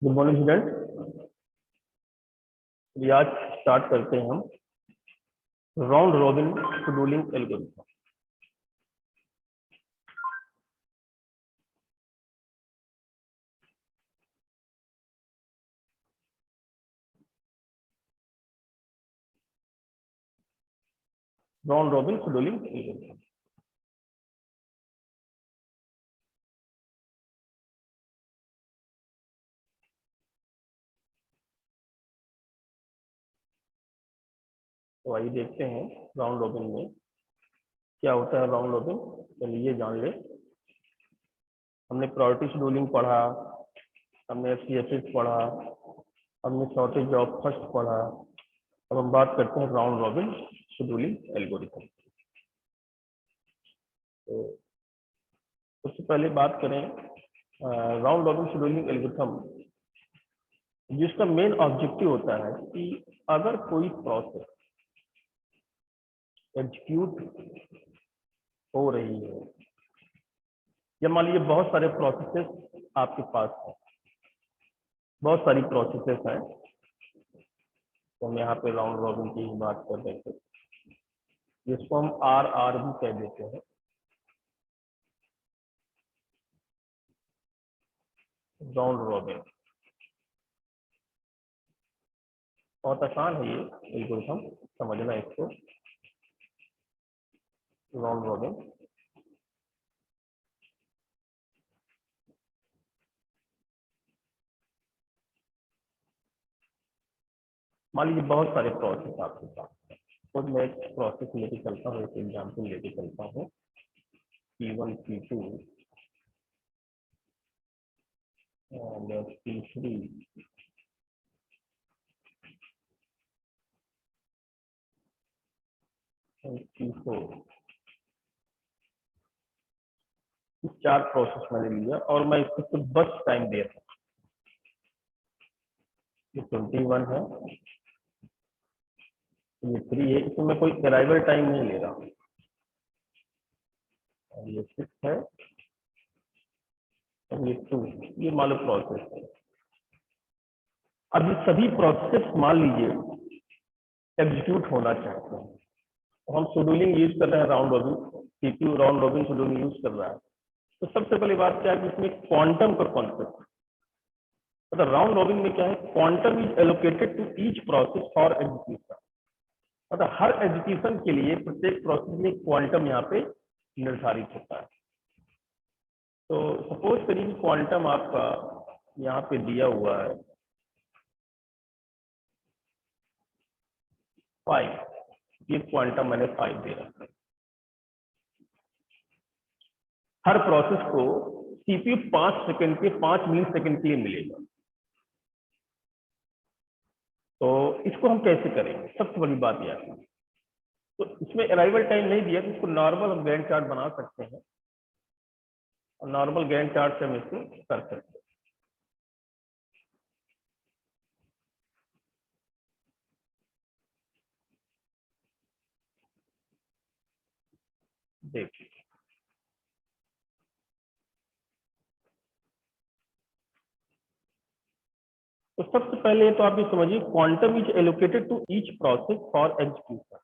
Good morning student. आज start करते हैं हम round robin scheduling algorithm. Round robin scheduling algorithm. तो आइए देखते हैं राउंड रॉबिन में क्या होता है। राउंड रॉबिन चलिए जान ले। हमने प्रायोरिटी शेड्यूलिंग पढ़ा, हमने एफसीएफएस पढ़ा, हमने शॉर्टेज ऑफ फर्स्ट पढ़ा। अब हम बात करते हैं राउंड रॉबिन शेड्यूलिंग एल्गोरिथम। तो सबसे पहले बात करें राउंड रॉबिन शेड्यूलिंग एल्गोरिथम, जिसका मेन ऑब्जेक्टिव होता है कि अगर कोई प्रोसेस एग्जीक्यूट हो रही है या मान लीजिए बहुत सारे प्रोसेसेस आपके पास हैं, बहुत सारी प्रोसेसेस हैं, तो हम यहाँ पे राउंड रॉबिन की बात कर रहे थे, जिसको हम आर भी कह देते हैं। राउंड रॉबिन बहुत आसान है, ये एल्गोरिथम समझना इसको। राउंड रॉबिन मान लीजिए बहुत सारे प्रोसेस आपके पास है, तो मैं एक प्रोसेस लेके चलता हूँ, एक एग्जाम्पल लेके चलता हूँ। P1 P2 और P3 और P4, चार प्रोसेस मैंने लिया और मैं इसको सिर्फ बस टाइम दे रहा हूँ। ये 21 है, ये 3 है, इसमें मैं कोई अराइवल टाइम नहीं ले रहा हूँ। और ये 6 है और ये 2, ये मान लो प्रोसेस है। अब ये सभी प्रोसेस मान लीजिए एग्जीक्यूट होना चाहते हैं, तो हम शेड्यूलिंग यूज कर रहे हैं। Round robin CPU round robin scheduling use कर रहा है। तो सबसे पहली बात क्या है कि इसमें क्वांटम का कॉन्सेप्ट, मतलब राउंड रॉबिन में क्या है, quantum is allocated to each process for execution. मतलब हर एग्जीक्यूशन के लिए प्रत्येक प्रोसेस में क्वांटम यहाँ पे निर्धारित होता है। तो सपोज करिए कि क्वांटम आपका यहाँ पे दिया हुआ है 5, ये क्वांटम मैंने 5 दे रखा है। हर प्रोसेस को सीपीयू 5 सेकंड के 5 मिली सेकंड के लिए मिलेगा। तो इसको हम कैसे करेंगे, सबसे बड़ी बात यह है। तो इसमें अराइवल टाइम नहीं दिया, तो इसको नॉर्मल हम गैंट चार्ट बना सकते हैं और नॉर्मल गैंट चार्ट से हम इसको कर सकते हैं। देखिए तो सबसे पहले तो आप ये समझिए, quantum is allocated to each process for execution.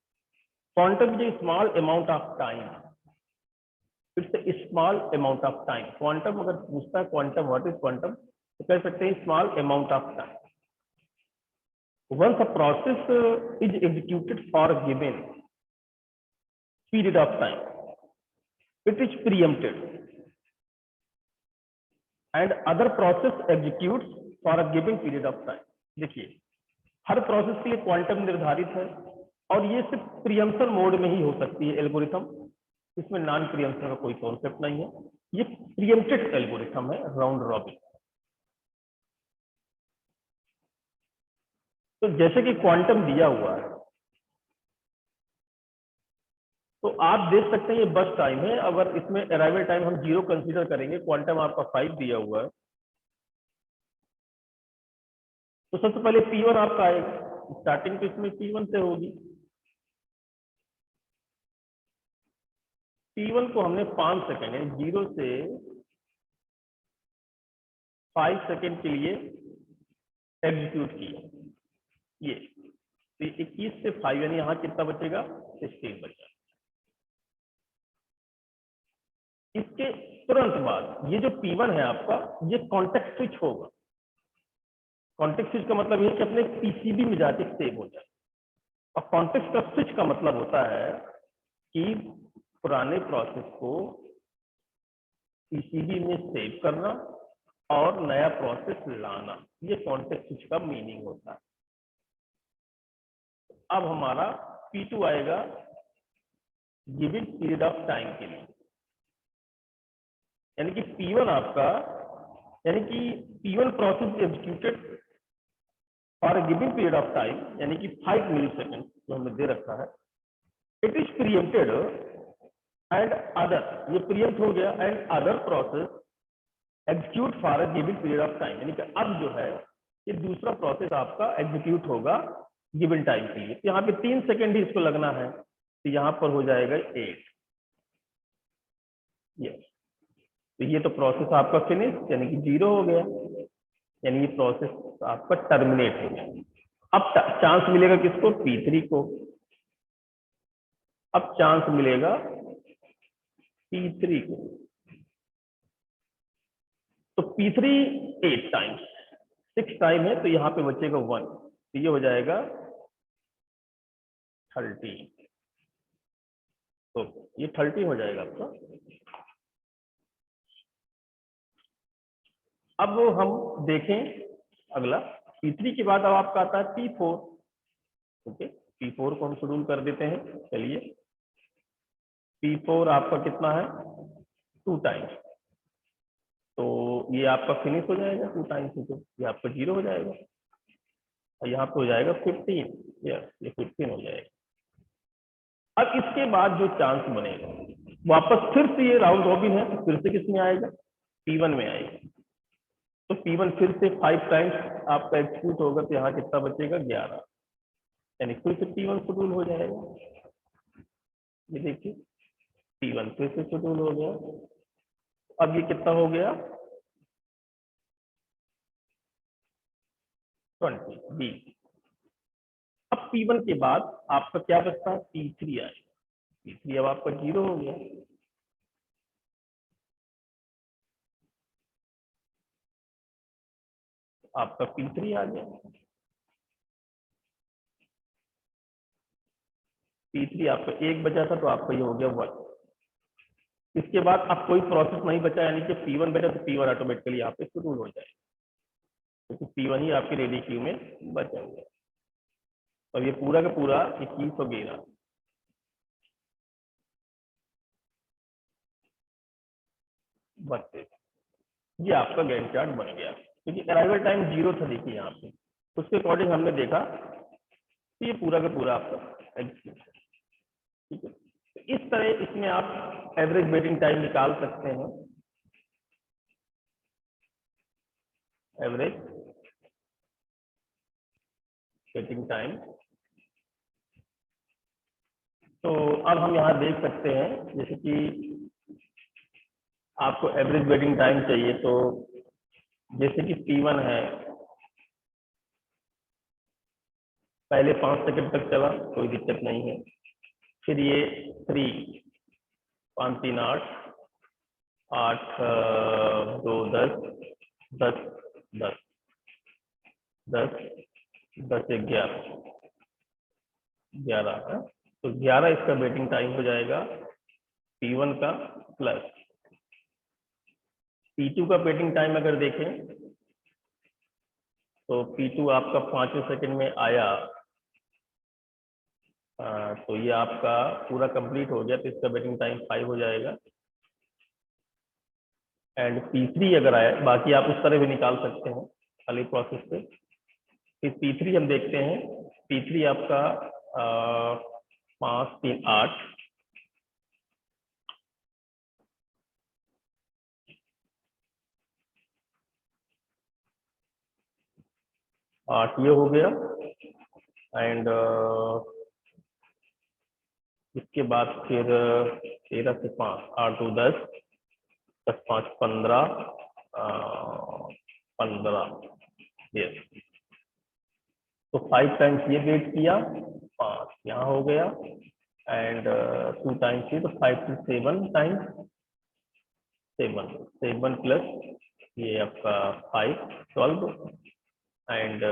Quantum is a small amount of time, it's a small amount of time. Quantum अगर पूछता है क्वांटम व्हाट इज क्वांटम, तो कह सकते हैं small amount of time. once a process is executed for a given period of time, it is preempted and other process executes for a given period of time। देखिए हर process के लिए quantum निर्धारित है और ये सिर्फ प्रियम्पशन मोड में ही हो सकती है एल्गोरिथम, इसमें नॉन प्रियम्पशन का कोई कॉन्सेप्ट नहीं है। ये प्रियम्प्टेड एल्गोरिथम है राउंड रॉबिन। तो जैसे कि क्वांटम दिया हुआ है, तो आप देख सकते हैं ये बस टाइम है। अगर इसमें अराइवल टाइम हम 0 कंसीडर करेंगे, क्वांटम आपका 5 दिया हुआ है, तो सबसे पहले P1 आपका आएगा। स्टार्टिंग तो इसमें P1 से होगी। P1 को हमने 5 सेकेंड है, 0 से 5 सेकेंड के लिए एग्जीक्यूट किया ये, तो 21 से 5 यानी यहाँ कितना बचेगा, 16 बचा। इसके तुरंत बाद ये जो P1 है आपका, ये कॉन्टेक्स्ट स्विच होगा। कॉन्टेक्स्ट स्विच का मतलब ये कि अपने पीसीबी में जाके सेव हो जाए। और कॉन्टेक्स्ट का स्विच का मतलब होता है कि पुराने प्रोसेस को पीसीबी में सेव करना और नया प्रोसेस लाना, ये कॉन्टेक्स्ट स्विच का मीनिंग होता है। अब हमारा P2 आएगा गिवन पीरियड ऑफ टाइम के लिए, यानी कि P1 आपका, यानी कि P1 process executed for a given period of time, यानी कि 5 मिलीसेकंड जो हमने दे रखा है। इट इज प्रीएम्प्टेड एंड अदर, ये प्रीएम्प्ट हो गया, and other process execute for a given period of time, यानी कि अब जो है ये दूसरा प्रोसेस आपका एग्जीक्यूट होगा गिवन टाइम के लिए। यहाँ पे 3 सेकंड ही इसको लगना है, तो यहाँ पर हो जाएगा 8। यस, तो ये तो प्रोसेस आपका फिनिश, यानी कि 0 हो गया, यानी ये प्रोसेस आपका टर्मिनेट हो गया। अब चांस मिलेगा किसको, P3 को। अब चांस मिलेगा P3 को, तो P3 8 टाइम्स, 6 टाइम है, तो यहाँ पे बचेगा 1, तो ये हो जाएगा 30। तो ये 30 हो जाएगा आपका। अब हम देखें अगला, P3 के बाद अब आपका आता है P4। ओके, P4 को हम शेड्यूल कर देते हैं। चलिए, P4 आपका कितना है, 2 टाइम्स, तो ये आपका फिनिश हो जाएगा 2 टाइम्स, तो ये आपका 0 हो जाएगा, और यहाँ पे हो जाएगा 15। यस, ये 15 हो जाएगा। अब इसके बाद जो चांस बनेगा, वापस फिर से ये राउंड रॉबिन है, तो फिर से किस में आएगा, P1 में आएगा। तो P1 फिर से 5 टाइम्स आपका एग्जीक्यूट होगा, तो यहाँ कितना बचेगा, 11, यानी फिर से P1 शेड्यूल हो जाएगा। ये देखिए, P1 फिर से शेड्यूल हो गया। अब ये कितना हो गया, 20। अब P1 के बाद आपका क्या बचता है, P3 आएगा। P3 अब आपका 0 हो गया। आपका P3 आ गया। P3 आपका 1 बचा था, तो आपका ये हो गया 1। इसके बाद अब कोई प्रोसेस नहीं बचा, यानी कि P1 बचा, तो P1 ऑटोमेटिकली यहाँ पे शेड्यूल हो जाएगा, क्योंकि P1 ही आपके रेडी क्यू में बचा हुआ है। और ये पूरा का पूरा 21 हो गया। बस ये आपका गैंट चार्ट बन गया, क्योंकि अराइवल टाइम 0 था। देखिए यहाँ पे उसके अकॉर्डिंग हमने देखा, तो ये पूरा का पूरा आपका एग्जीक्यूट है। ठीक है, तो इस तरह इसमें आप एवरेज वेटिंग टाइम निकाल सकते हैं। एवरेज वेटिंग टाइम, तो अब हम यहाँ देख सकते हैं, जैसे कि आपको एवरेज वेटिंग टाइम चाहिए, तो जैसे कि P1 है, पहले 5 सेकंड तक चला, कोई दिक्कत नहीं है। फिर ये 3, 5 3 8, 8 2 10, 10 10 10 10 11 11 है, तो 11 इसका वेटिंग टाइम हो जाएगा P1 का, प्लस P2 का वेटिंग टाइम अगर देखें, तो P2 आपका 5वें सेकंड में आया, तो ये आपका पूरा कंप्लीट हो गया, तो इसका वेटिंग टाइम 5 हो जाएगा। एंड P3 अगर आया, बाकी आप उस तरह भी निकाल सकते हैं खाली प्रोसेस से। फिर P3 हम देखते हैं, P3 आपका 5 3 8, 8 ये हो गया। एंड इसके बाद फिर 13 से 5, 8 2 10, 10 5 15, 15, यस, तो 5 टाइम्स ये वेट किया, 5 यहाँ हो गया, एंड 2 टाइम्स ये, तो 5 to 7 टाइम्स 7, 7 प्लस ये आपका 5, 12 एंड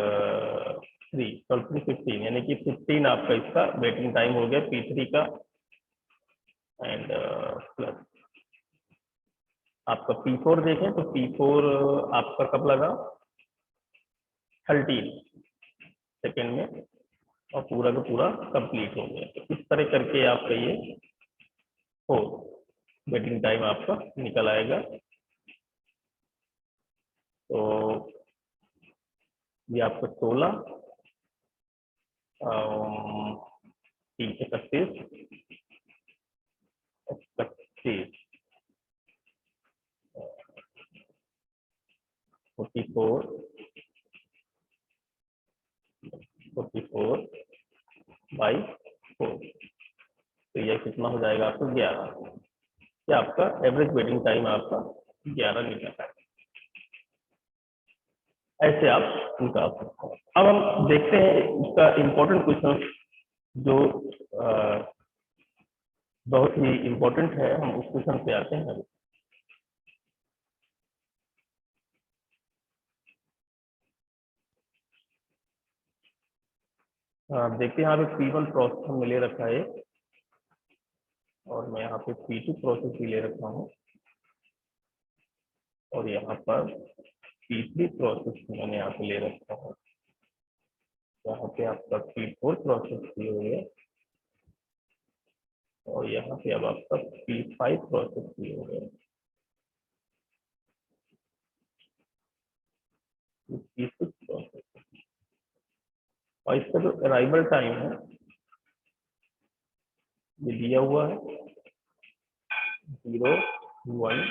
3, 12 3 15, यानी कि 15 आपका इसका वेटिंग टाइम हो गया P3 का, एंड प्लस आपका P4 देखें तो P4 आपका कब लगा, 13 सेकेंड में, और पूरा का पूरा कंप्लीट हो गया। तो इस तरह करके आपका ये 4 वेटिंग टाइम आपका निकल आएगा। तो ये आपका 16 3 से 31, 31, 44, 44 बाई 4, तो ये कितना हो जाएगा आपको 11। ये आपका एवरेज वेटिंग टाइम आपका 11 निकल है। ऐसे आप निकाल सकते हैं। अब हम देखते हैं इसका इम्पोर्टेंट क्वेश्चन जो बहुत ही इम्पोर्टेंट है, हम उस क्वेश्चन पे आते हैं। देखते हैं यहाँ पे P1 प्रोसेस हम ले रखा है, और मैं यहाँ पे P2 प्रोसेस भी ले रखा हूँ, और यहाँ पर P3 प्रोसेस मैंने यहाँ पे ले रखा है। यहाँ पे आपका P4 प्रोसेस भी हो गया, और यहाँ पे अब आपका P5 प्रोसेस भी हो गया, P6 प्रोसेस, और इसका जो अराइवल टाइम है ये दिया हुआ है 0, 1,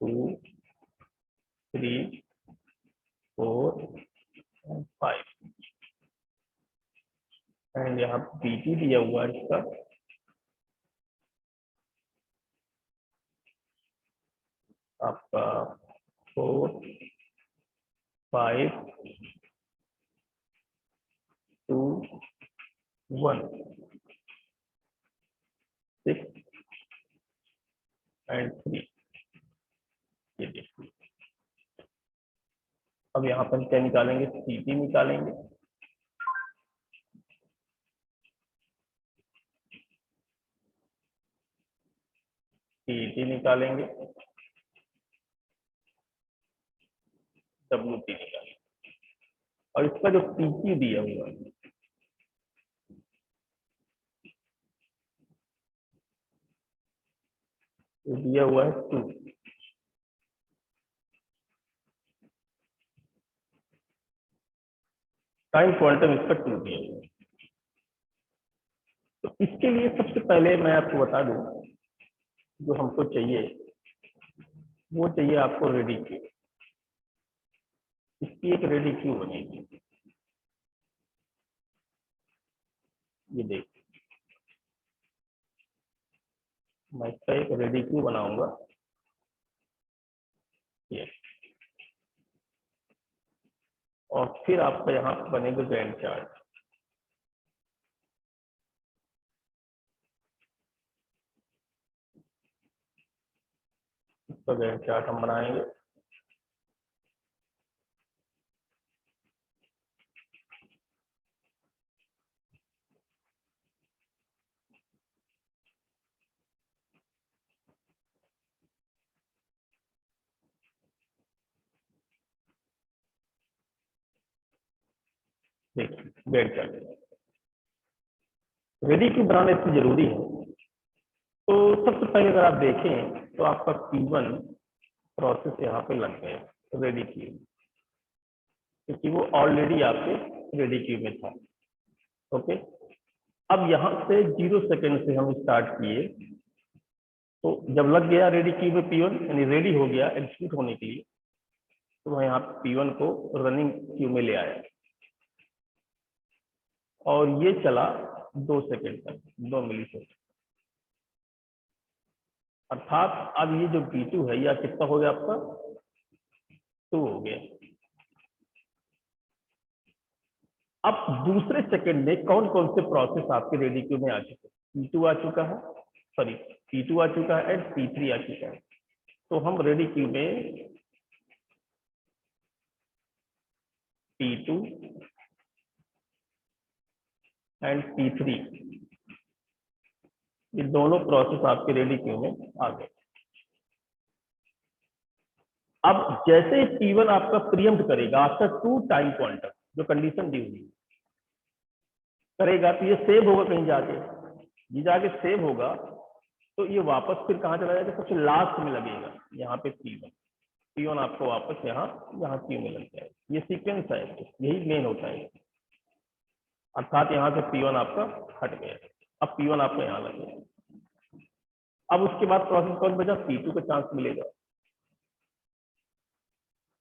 2, 3, 4 and 5, एंड यहाँ P2 दिया हुआ है इसका आपका 4, 5, 2, 1, 6 एंड 3। ये देखिए, अब यहाँ पर क्या निकालेंगे, CT निकालेंगे। CT निकालेंगे, WT निकालेंगे, और इसका जो PQ दिया हुआ है वो दिया हुआ है 2, टाइम क्वांटम इसका 2 दिया हुआ है। तो इसके लिए सबसे पहले मैं आपको बता दूं, जो हमको चाहिए वो चाहिए आपको रेडी क्यू। इसकी एक रेडी क्यू बनेगी, ये देख, मैं इसका एक रेडी क्यू बनाऊंगा ये, और फिर आपका यहाँ बनेगा गैंट चार्ट। इसका गैंट चार्ट हम बनाएंगे। देखिए गैंट चार्ट रेडी क्यू बनाना इतनी जरूरी है। तो सबसे पहले अगर आप देखें तो आपका P1 प्रोसेस यहाँ पे लग गया रेडी क्यू, क्योंकि वो ऑलरेडी आपके रेडी क्यू में था। ओके, अब यहाँ से 0 सेकेंड से हम स्टार्ट किए, तो जब लग गया रेडी क्यू में P1, यानी रेडी हो गया एग्जीक्यूट होने के लिए, तो मैं यहाँ P1 को रनिंग क्यू में ले आया, और ये चला 2 सेकेंड तक, 2 मिली सेकेंड। अर्थात अब ये जो P2 है यह कितना हो गया आपका, 2 हो गया। अब दूसरे सेकंड में कौन कौन से प्रोसेस आपके रेडी क्यू में आ चुके हैं? P2 आ चुका है, सॉरी P2 आ चुका है एंड P3 आ चुका है। तो हम रेडी क्यू में P2 एंड P3 ये दोनों प्रोसेस आपके रेडी क्यू में आ गए। अब जैसे P1 आपका प्रीएम्प्ट करेगा आफ्टर 2 टाइम क्वांटम, जो कंडीशन दी हुई करेगा, तो ये सेव होगा कहीं जाके, ये जाके सेव होगा तो ये वापस फिर कहाँ चला जाएगा? सबसे लास्ट में लगेगा यहाँ पे P1 आपको वापस यहाँ क्यू में लग जाएगा। ये सीक्वेंस है, यही मेन होता है। अर्थात यहाँ से P1 आपका हट गया, अब P1 आपको यहाँ लग गया। अब उसके बाद प्रोसेस कौन बचा? P2 का चांस मिलेगा।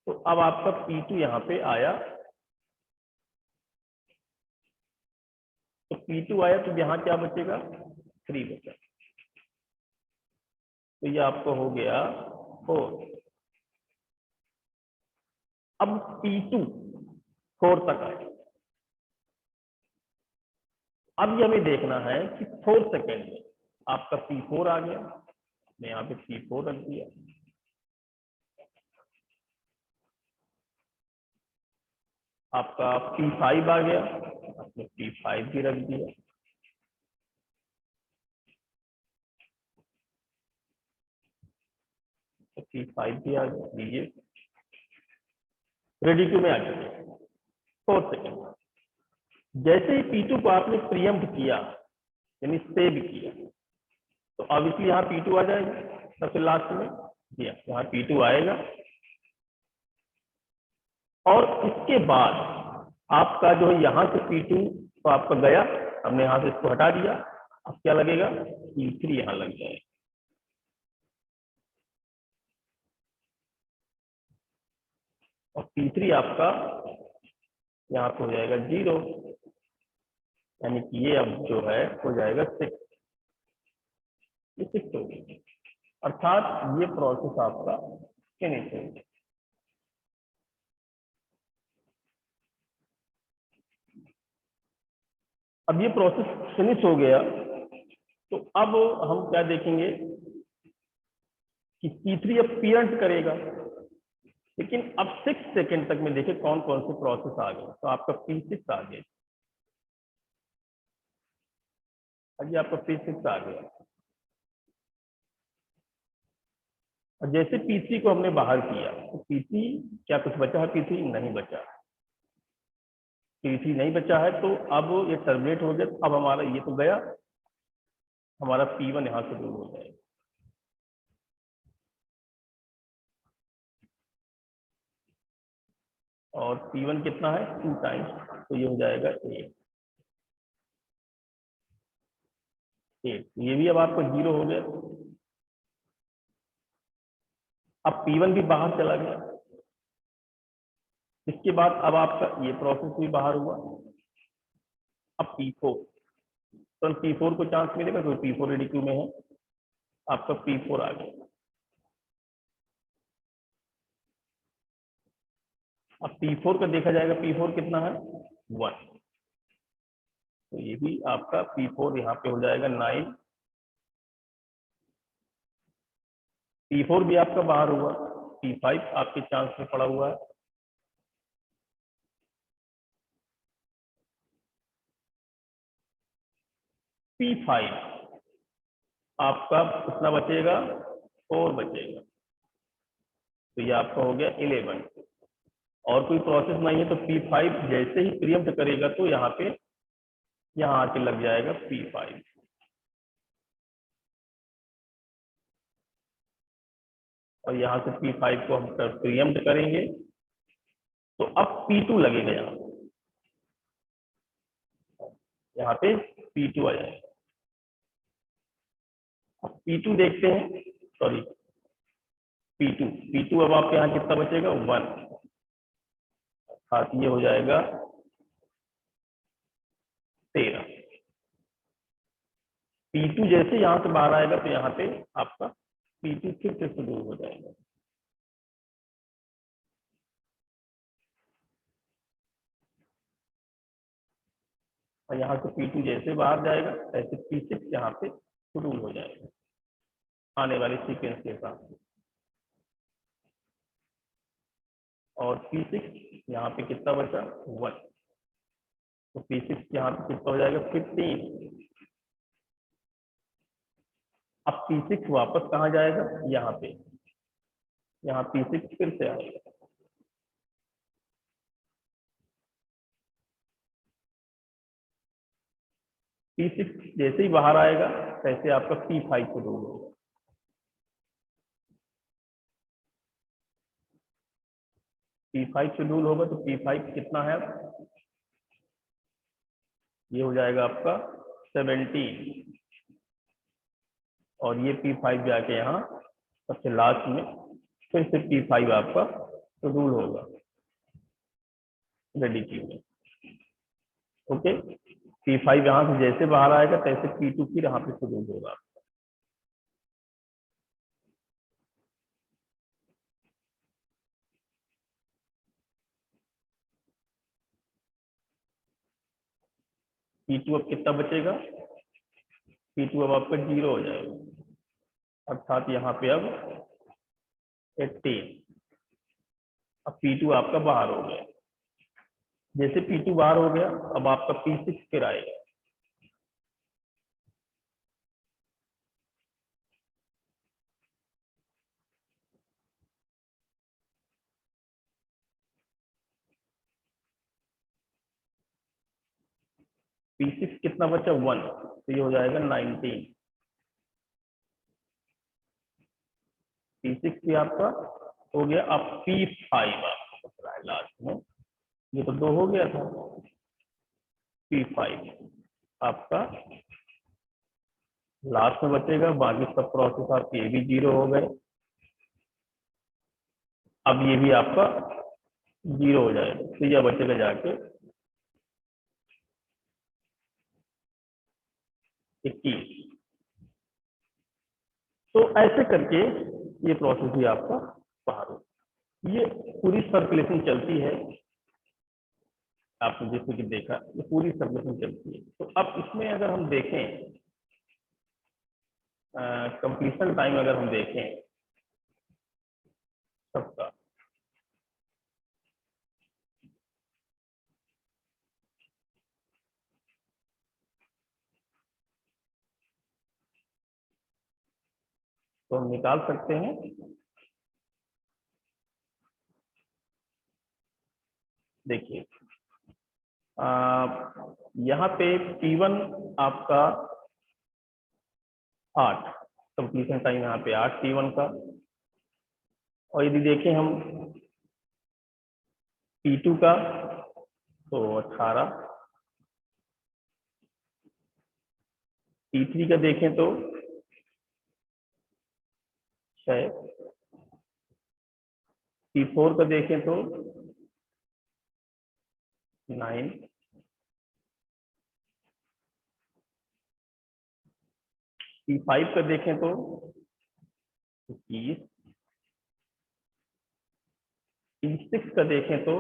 तो अब आपका P2 यहाँ पे आया, तो P2 आया तो यहाँ क्या बचेगा? 3 बचा। तो ये आपको हो गया 4। अब P2 4 तक आया। अब ये हमें देखना है कि 4 सेकेंड में आपका P4 आ गया, मैं यहाँ पे P4 रख दिया, आपका P5 आ गया, आपने P5 भी रख दिया, तो P5 भी आ गया। लीजिए रेडी क्यू में आ चुके 4 सेकेंड। जैसे ही P2 को आपने प्रीएम्प्ट किया यानी सेव किया, तो ऑब्वियसली यहाँ P2 आ जाएगा सबसे लास्ट में, यहाँ P2 आएगा। और इसके बाद आपका जो है यहाँ से P2 तो आपका गया, हमने यहाँ से इसको हटा दिया, अब क्या लगेगा? P3 यहाँ लग जाएगा। और P3 आपका यहाँ पे हो जाएगा 0, यानी कि ये अब जो है हो जाएगा 6, ये 6 हो गया। अर्थात ये प्रोसेस आपका फिनिश हो गया। अब ये प्रोसेस फिनिश हो गया, तो अब हम क्या देखेंगे कि P3 अब पेरेंट करेगा, लेकिन अब 6 सेकेंड तक में देखें कौन कौन से प्रोसेस आ गए। तो आपका P6 आ गया, अभी आपका P6 आ गया। और जैसे P3 को हमने बाहर किया तो P3 क्या कुछ बचा है? P3 नहीं बचा, P3 नहीं बचा है, तो अब ये टर्मिनेट हो गया। अब हमारा ये तो गया, हमारा P1 यहाँ से दूर हो जाएगा। और P1 कितना है? 2 टाइम्स, तो ये हो जाएगा 8। ये भी अब आपको 0 हो गया। अब P1 भी बाहर चला गया। इसके बाद अब आपका ये प्रोसेस भी बाहर हुआ। अब P4, तो P4 को चांस मिलेगा, तो P4 रेडी क्यू में है, आपका P4 आ गया। अब P4 का देखा जाएगा, P4 कितना है? 1, तो ये भी आपका P4 यहाँ पे हो जाएगा 9। P4 भी आपका बाहर हुआ, P5 आपके चांस में पड़ा हुआ है। P5 आपका कितना बचेगा? 4 बचेगा, तो ये आपका हो गया 11। और कोई प्रोसेस नहीं है, तो P5 जैसे ही प्रीएम्प्ट करेगा तो यहाँ पे यहाँ आके लग जाएगा P5। और यहाँ से P5 को हम प्रीएम्प्ट करेंगे तो अब P2 लगेगा, यहाँ पे P2 आ जाएगा। अब P2 देखते हैं, सॉरी P2 अब आपके यहाँ कितना बचेगा? 1, अर्थात ये हो जाएगा 13। P2 जैसे यहाँ से बाहर आएगा तो यहाँ पे आपका P2 फिर से शुरू हो जाएगा। और यहाँ से P2 जैसे बाहर जाएगा ऐसे P6 यहाँ पे शेड्यूल हो जाएगा आने वाले सीक्वेंस के साथ। और P6 यहाँ पे कितना बचा 1, तो P6 यहाँ पे कितना हो जाएगा 15। अब P6 वापस कहाँ जाएगा यहाँ पे, यहाँ P6 फिर से आएगा। P6 जैसे ही बाहर आएगा वैसे आपका P5 शेड्यूल होगा। P5 शेड्यूल होगा तो P5 कितना है, ये हो जाएगा आपका 17। और ये P5 जाके यहाँ सबसे लास्ट में फिर से P5 आपका शेड्यूल होगा रेडी क्यू में। ओके, P5 यहाँ से जैसे बाहर आएगा तैसे P2 फिर यहाँ पे शेड्यूल होगा। P2 अब कितना बचेगा, P2 अब आपका 0 हो जाएगा, अर्थात यहाँ पे अब 18। अब P2 आपका बाहर हो गया, जैसे P2 बाहर हो गया अब आपका P6 फिर आएगा। P6 कितना बचा 1, तो ये हो जाएगा 19। P6 भी आपका हो गया। अब P5 आपको बच रहा है लास्ट में, ये तो 2 हो गया था। P5 आपका लास्ट में बचेगा, बाकी सब प्रोसेस आपके ये भी 0 हो गए। अब ये भी आपका 0 हो जाएगा, तो यह बचेगा जाके 21। तो ऐसे करके ये प्रोसेस भी आपका बाहर हो, ये पूरी सर्कुलेशन चलती है। आपने जैसे कि देखा ये पूरी सर्कुलेशन चलती है। तो अब इसमें अगर हम देखें कंप्लीशन टाइम अगर हम देखें सबका, तो हम निकाल सकते हैं। देखिए यहाँ पे P1 आपका 8, कंप्लीशन टाइम यहाँ पे 8 P1 का। और यदि देखें हम P2 का तो 18, P3 का देखें तो 6, P4 का देखें तो 9, P5 का देखें तो 21, P6 का देखें तो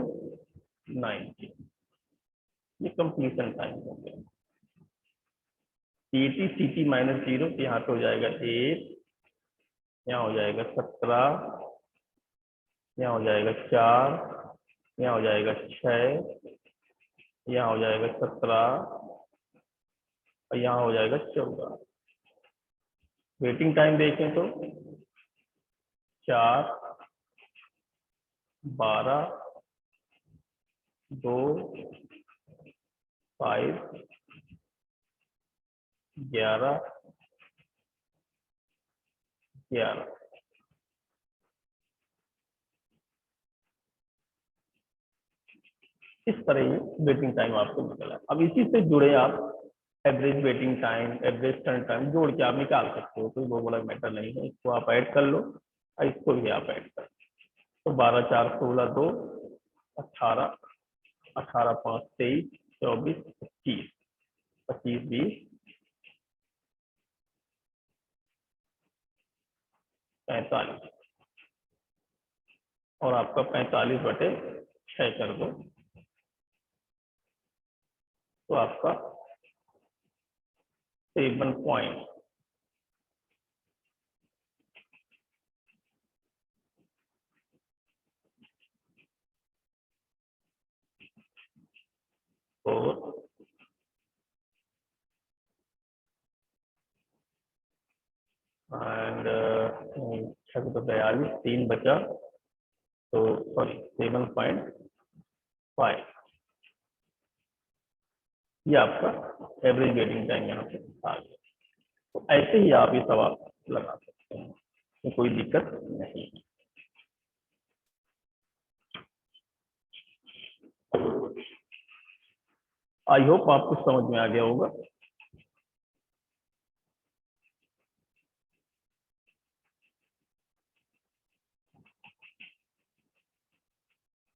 19। ये कंप्लीशन टाइम हो गया। CT CT -0 तो यहाँ पे हो जाएगा 8, यहाँ हो जाएगा 17, यहाँ हो जाएगा 4, यहाँ हो जाएगा 6, यहाँ हो जाएगा 17 और यहाँ हो जाएगा 14। वेटिंग टाइम देखें तो 4, 12, 2, 5, 11, 11। इस तरह ये वेटिंग टाइम आपको निकला। अब इसी से जुड़े आप average waiting time, average turn time जोड़ के आप निकाल सकते हो, कोई वो बड़ा मैटर नहीं है। इसको आप ऐड कर लो और इसको भी आप ऐड कर लो। तो 12, 4, 16, 2, 18, 18, 5, 23, 24, 25, 25, 20, 45 और आपका 45/6 कर दो तो आपका 7 पॉइंट। और एंड 642, 3 बचा, तो सॉरी 7.5, ये आपका एवरेज वेटिंग टाइम यहाँ पे आ गया। तो ऐसे ही आप ये सवाल लगा सकते हैं, तो कोई दिक्कत नहीं। आई होप आपको समझ में आ गया होगा।